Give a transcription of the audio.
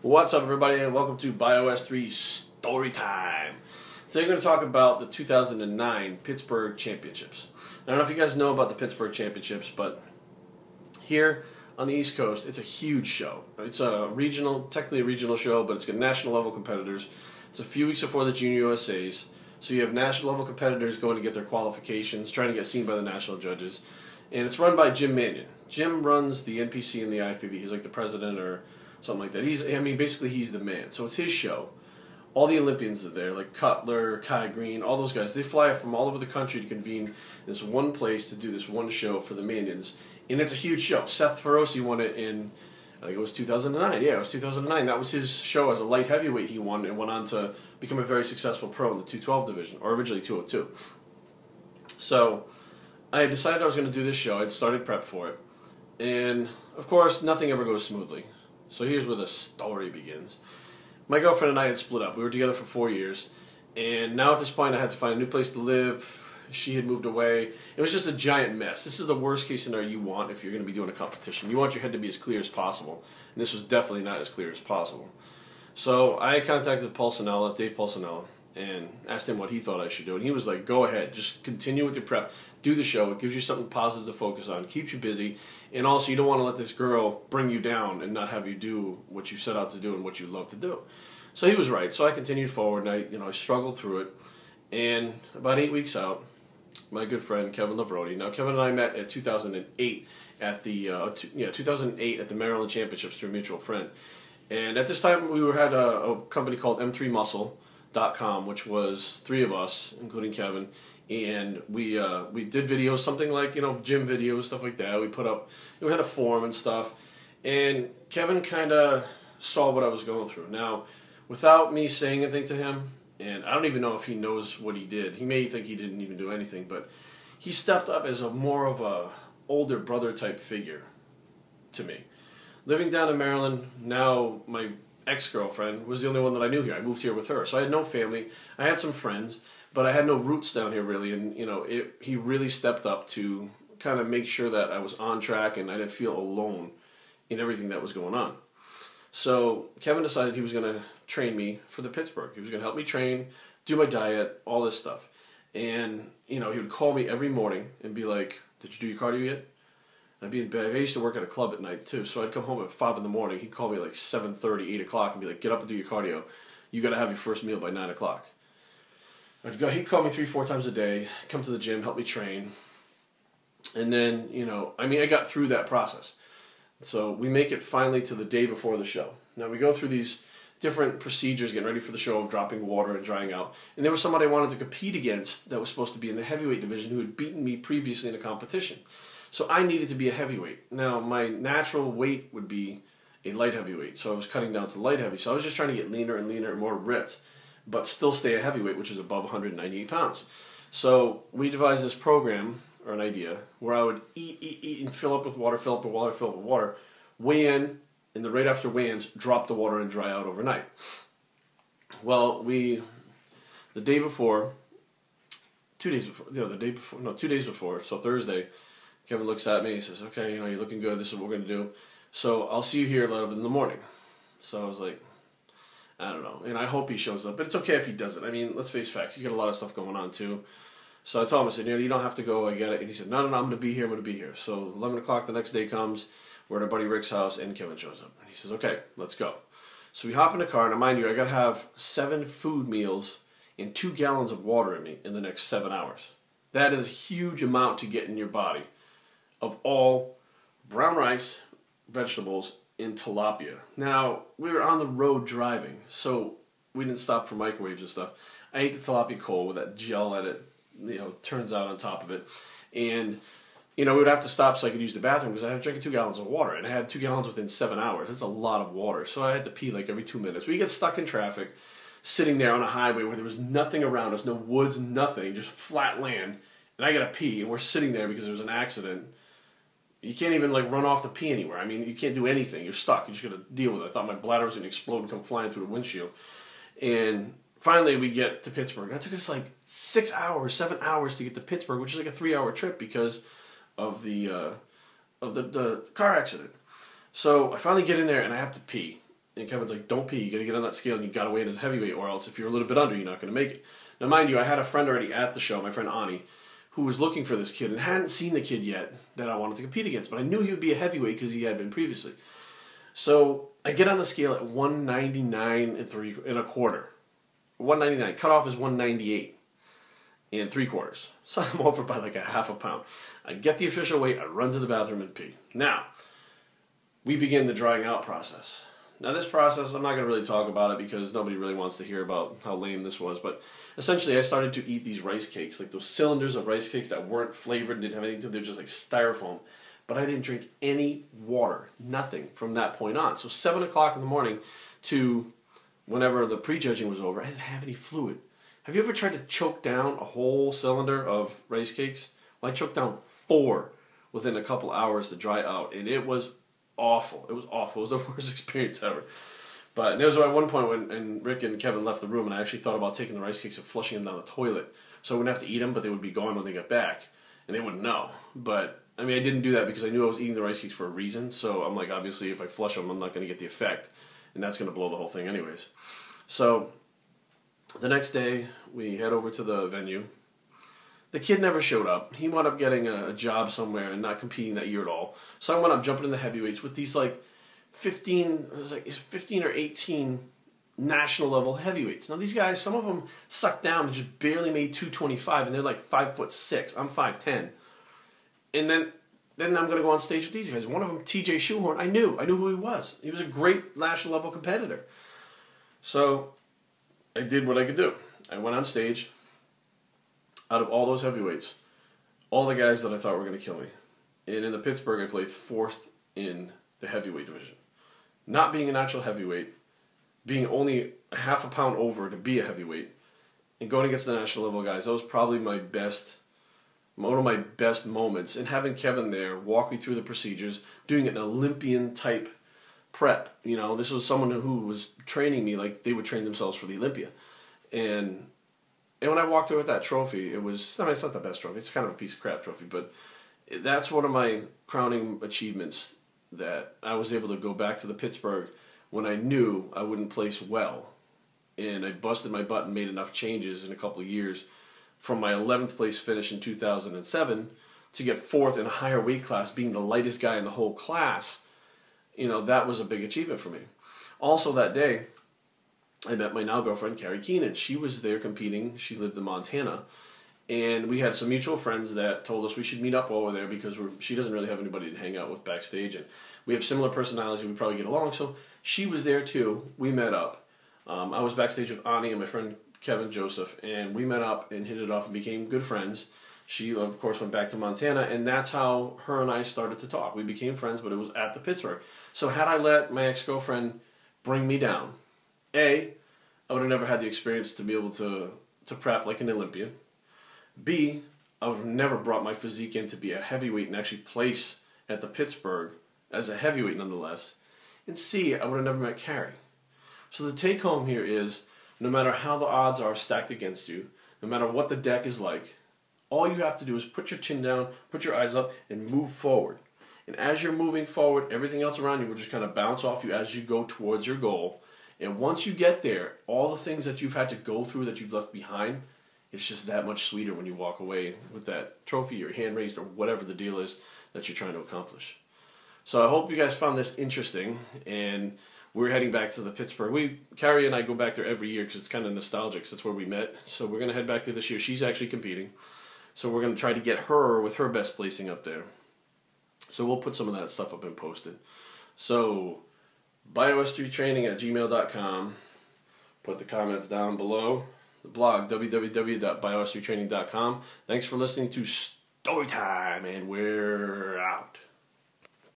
What's up, everybody, and welcome to Bios3 Story Time. Today we're going to talk about the 2009 Pittsburgh Championships. I don't know if you guys know about the Pittsburgh Championships, but here on the East Coast, it's a huge show. It's a regional, technically a regional show, but it's got national level competitors. It's a few weeks before the Junior USAs, so you have national level competitors going to get their qualifications, trying to get seen by the national judges, and it's run by Jim Mannion. Jim runs the NPC and the IFBB. He's like the president or something like that. Basically he's the man. So it's his show. All the Olympians are there, like Cutler, Kai Green, all those guys. They fly from all over the country to convene in this one place to do this one show for the Mannions. And it's a huge show. Seth Feroce won it in, I think it was 2009. Yeah, it was 2009. That was his show as a light heavyweight he won and went on to become a very successful pro in the 212 division, or originally 202. So I decided I was going to do this show. I'd started prep for it. And, of course, nothing ever goes smoothly. So here's where the story begins. My girlfriend and I had split up. We were together for 4 years. And now at this point I had to find a new place to live. She had moved away. It was just a giant mess. This is the worst case scenario you want if you're going to be doing a competition. You want your head to be as clear as possible. And this was definitely not as clear as possible. So I contacted Dave Pulcinella, and asked him what he thought I should do. And he was like, go ahead, just continue with your prep. Do the show. It gives you something positive to focus on. Keeps you busy. And also, you don't want to let this girl bring you down and not have you do what you set out to do and what you love to do. So he was right. So I continued forward, and I struggled through it. And about 8 weeks out, my good friend Kevin Lavrodi. Now, Kevin and I met at 2008 at the 2008 at the Maryland Championships through a mutual friend. And at this time, we had a company called M3Muscle.com, which was 3 of us, including Kevin, and we did videos, something like gym videos, stuff like that. We had a forum and stuff, and Kevin kind of saw what I was going through. Now, without me saying anything to him, and I don't even know if he knows what he did. He may think he didn't even do anything, but he stepped up as more of a older brother type figure to me. Living down in Maryland, now my ex-girlfriend was the only one that I knew here. I moved here with her. So I had no family. I had some friends, but I had no roots down here really. And, he really stepped up to kind of make sure that I was on track and I didn't feel alone in everything that was going on. So Kevin decided he was going to train me for the Pittsburgh. He was going to help me train, do my diet, all this stuff. And, he would call me every morning and be like, did you do your cardio yet? I'd be in bed. I used to work at a club at night too, so I'd come home at 5 in the morning. He'd call me like 7:30, 8 o'clock, and be like, "Get up and do your cardio. You got to have your first meal by 9 o'clock." He'd call me 3-4 times a day, come to the gym, help me train, and then I got through that process. So we make it finally to the day before the show. Now we go through these different procedures, getting ready for the show, of dropping water and drying out. And there was somebody I wanted to compete against that was supposed to be in the heavyweight division who had beaten me previously in a competition. So I needed to be a heavyweight. Now, my natural weight would be a light heavyweight, so I was cutting down to light heavy. So I was just trying to get leaner and leaner and more ripped, but still stay a heavyweight, which is above 198 pounds. So we devised this program, or an idea, where I would eat, and fill up with water, weigh in, and then right after weigh-ins, drop the water and dry out overnight. Well, 2 days before, so Thursday, Kevin looks at me, he says, okay, you're looking good, this is what we're going to do. So I'll see you here at 11 in the morning. So I was like, I don't know. And I hope he shows up. But it's okay if he doesn't. I mean, let's face facts. He's got a lot of stuff going on too. So I told him, I said, you don't have to go, I get it. And he said, no, I'm going to be here, So 11 o'clock the next day comes, we're at our buddy Rick's house, and Kevin shows up. And he says, okay, let's go. So we hop in the car, and mind you, I got to have 7 food meals and 2 gallons of water in me in the next 7 hours. That is a huge amount to get in your body of all brown rice, vegetables, and tilapia. Now, we were on the road driving, so we didn't stop for microwaves and stuff. I ate the tilapia cold with that gel that it turns out on top of it. And, we would have to stop so I could use the bathroom because I had drinking 2 gallons of water. And I had 2 gallons within 7 hours. That's a lot of water. So I had to pee like every 2 minutes. We get stuck in traffic, sitting there on a highway where there was nothing around us, no woods, nothing, just flat land. And I got to pee, and we're sitting there because there was an accident. You can't even run off to pee anywhere. I mean, you can't do anything. You're stuck. You just got to deal with it. I thought my bladder was going to explode and come flying through the windshield. And finally, we get to Pittsburgh. That took us 6 hours, 7 hours to get to Pittsburgh, which is like a 3-hour trip because of the car accident. So I finally get in there and I have to pee. And Kevin's like, don't pee. You got to get on that scale and you got to weigh in as heavyweight, or else if you're a little bit under, you're not going to make it. Now, mind you, I had a friend already at the show, my friend Ani, who was looking for this kid and hadn't seen the kid yet that I wanted to compete against. But I knew he would be a heavyweight because he had been previously. So I get on the scale at 199 and a quarter. 199. Cutoff is 198 and 3/4. So I'm over by like a half a pound. I get the official weight. I run to the bathroom and pee. Now, we begin the drying out process. Now this process, I'm not going to really talk about it because nobody really wants to hear about how lame this was, but essentially I started to eat these rice cakes, like those cylinders of rice cakes that weren't flavored and didn't have anything to them. They're just like styrofoam. But I didn't drink any water, nothing from that point on. So 7 o'clock in the morning to whenever the prejudging was over, I didn't have any fluid. Have you ever tried to choke down a whole cylinder of rice cakes? Well, I choked down 4 within a couple hours to dry out, and it was awful. It was awful. It was the worst experience ever. But there was at one point when Rick and Kevin left the room, and I actually thought about taking the rice cakes and flushing them down the toilet. So I wouldn't have to eat them, but they would be gone when they got back, and they wouldn't know. But I mean, I didn't do that because I knew I was eating the rice cakes for a reason. So I'm like, obviously, if I flush them, I'm not going to get the effect, and that's going to blow the whole thing anyways. So the next day, we head over to the venue. The kid never showed up. He wound up getting a job somewhere and not competing that year at all. So I wound up jumping in the heavyweights with these like 15 or 18 national level heavyweights. Now these guys, some of them sucked down and just barely made 225, and they're like 5'6". I'm 5'10". And then I'm going to go on stage with these guys. One of them, TJ Shoehorn, I knew who he was. He was a great national level competitor. So I did what I could do. I went on stage. Out of all those heavyweights, all the guys that I thought were going to kill me. And in the Pittsburgh, I played 4th in the heavyweight division. Not being a natural heavyweight, being only a half a pound over to be a heavyweight, and going against the national level guys, that was probably one of my best moments. And having Kevin there walk me through the procedures, doing an Olympian type prep. You know, this was someone who was training me like they would train themselves for the Olympia. And when I walked away with that trophy, it was, I mean, it's not the best trophy. It's kind of a piece of crap trophy, but that's one of my crowning achievements, that I was able to go back to the Pittsburgh when I knew I wouldn't place well. And I busted my butt and made enough changes in a couple of years from my 11th place finish in 2007 to get 4th in a higher weight class, being the lightest guy in the whole class. You know, that was a big achievement for me. Also that day, I met my now girlfriend, Carrie Keenan. She was there competing. She lived in Montana. And we had some mutual friends that told us we should meet up while we're there because she doesn't really have anybody to hang out with backstage. And we have similar personalities. We probably get along. So she was there too. We met up. I was backstage with Ani and my friend Kevin Joseph. And we met up and hit it off and became good friends. She, of course, went back to Montana. And that's how her and I started to talk. We became friends, but it was at the Pittsburgh. So had I let my ex-girlfriend bring me down, A, I would have never had the experience to be able to prep like an Olympian. B, I would have never brought my physique in to be a heavyweight and actually place at the Pittsburgh as a heavyweight nonetheless. And C, I would have never met Carrie. So the take home here is, no matter how the odds are stacked against you, no matter what the deck is like, all you have to do is put your chin down, put your eyes up, and move forward. And as you're moving forward, everything else around you will just kind of bounce off you as you go towards your goal. And once you get there, all the things that you've had to go through that you've left behind, it's just that much sweeter when you walk away with that trophy or hand raised or whatever the deal is that you're trying to accomplish. So I hope you guys found this interesting, and we're heading back to the Pittsburgh. Carrie and I go back there every year because it's kind of nostalgic, because that's where we met. So we're going to head back there this year. She's actually competing. So we're going to try to get her with her best placing up there. So we'll put some of that stuff up and post it. So Bios3training@gmail.com. Put the comments down below. The blog, www.bios3training.com. Thanks for listening to Storytime, and we're out.